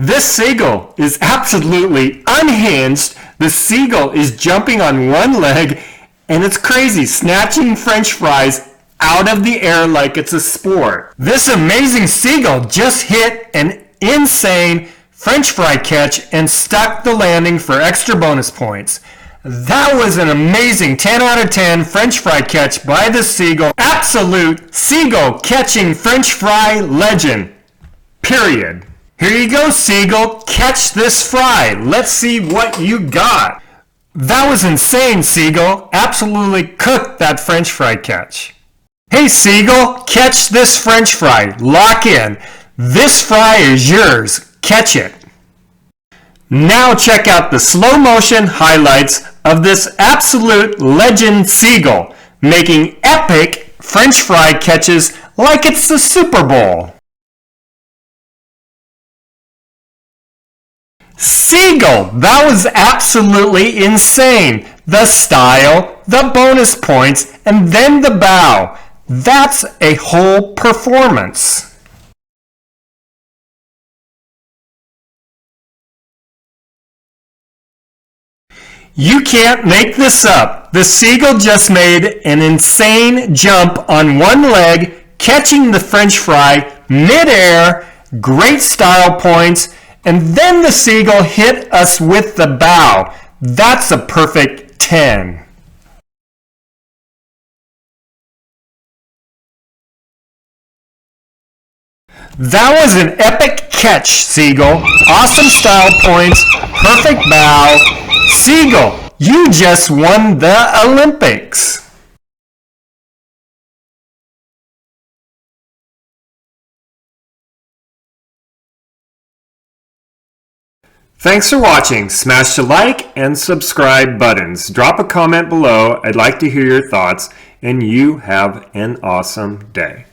This seagull is absolutely unhinged. The seagull is jumping on one leg and it's crazy, snatching French fries out of the air like it's a sport. This amazing seagull just hit an insane French fry catch and stuck the landing for extra bonus points. That was an amazing 10 out of 10 French fry catch by the seagull. Absolute seagull catching French fry legend. Period. Here you go, seagull. Catch this fry. Let's see what you got. That was insane, seagull. Absolutely cooked that French fry catch. Hey, seagull, catch this French fry. Lock in. This fry is yours. Catch it. Now check out the slow motion highlights of this absolute legend seagull making epic French fry catches like it's the Super Bowl. Seagull, that was absolutely insane. The style, the bonus points, and then the bow. That's a whole performance. You can't make this up. The seagull just made an insane jump on one leg, catching the French fry mid-air, great style points, and then the seagull hit us with the bow. That's a perfect 10. That was an epic catch, seagull. Awesome style points, perfect bow. Seagull, you just won the Olympics. Thanks for watching. Smash the like and subscribe buttons. Drop a comment below. I'd like to hear your thoughts, and you have an awesome day.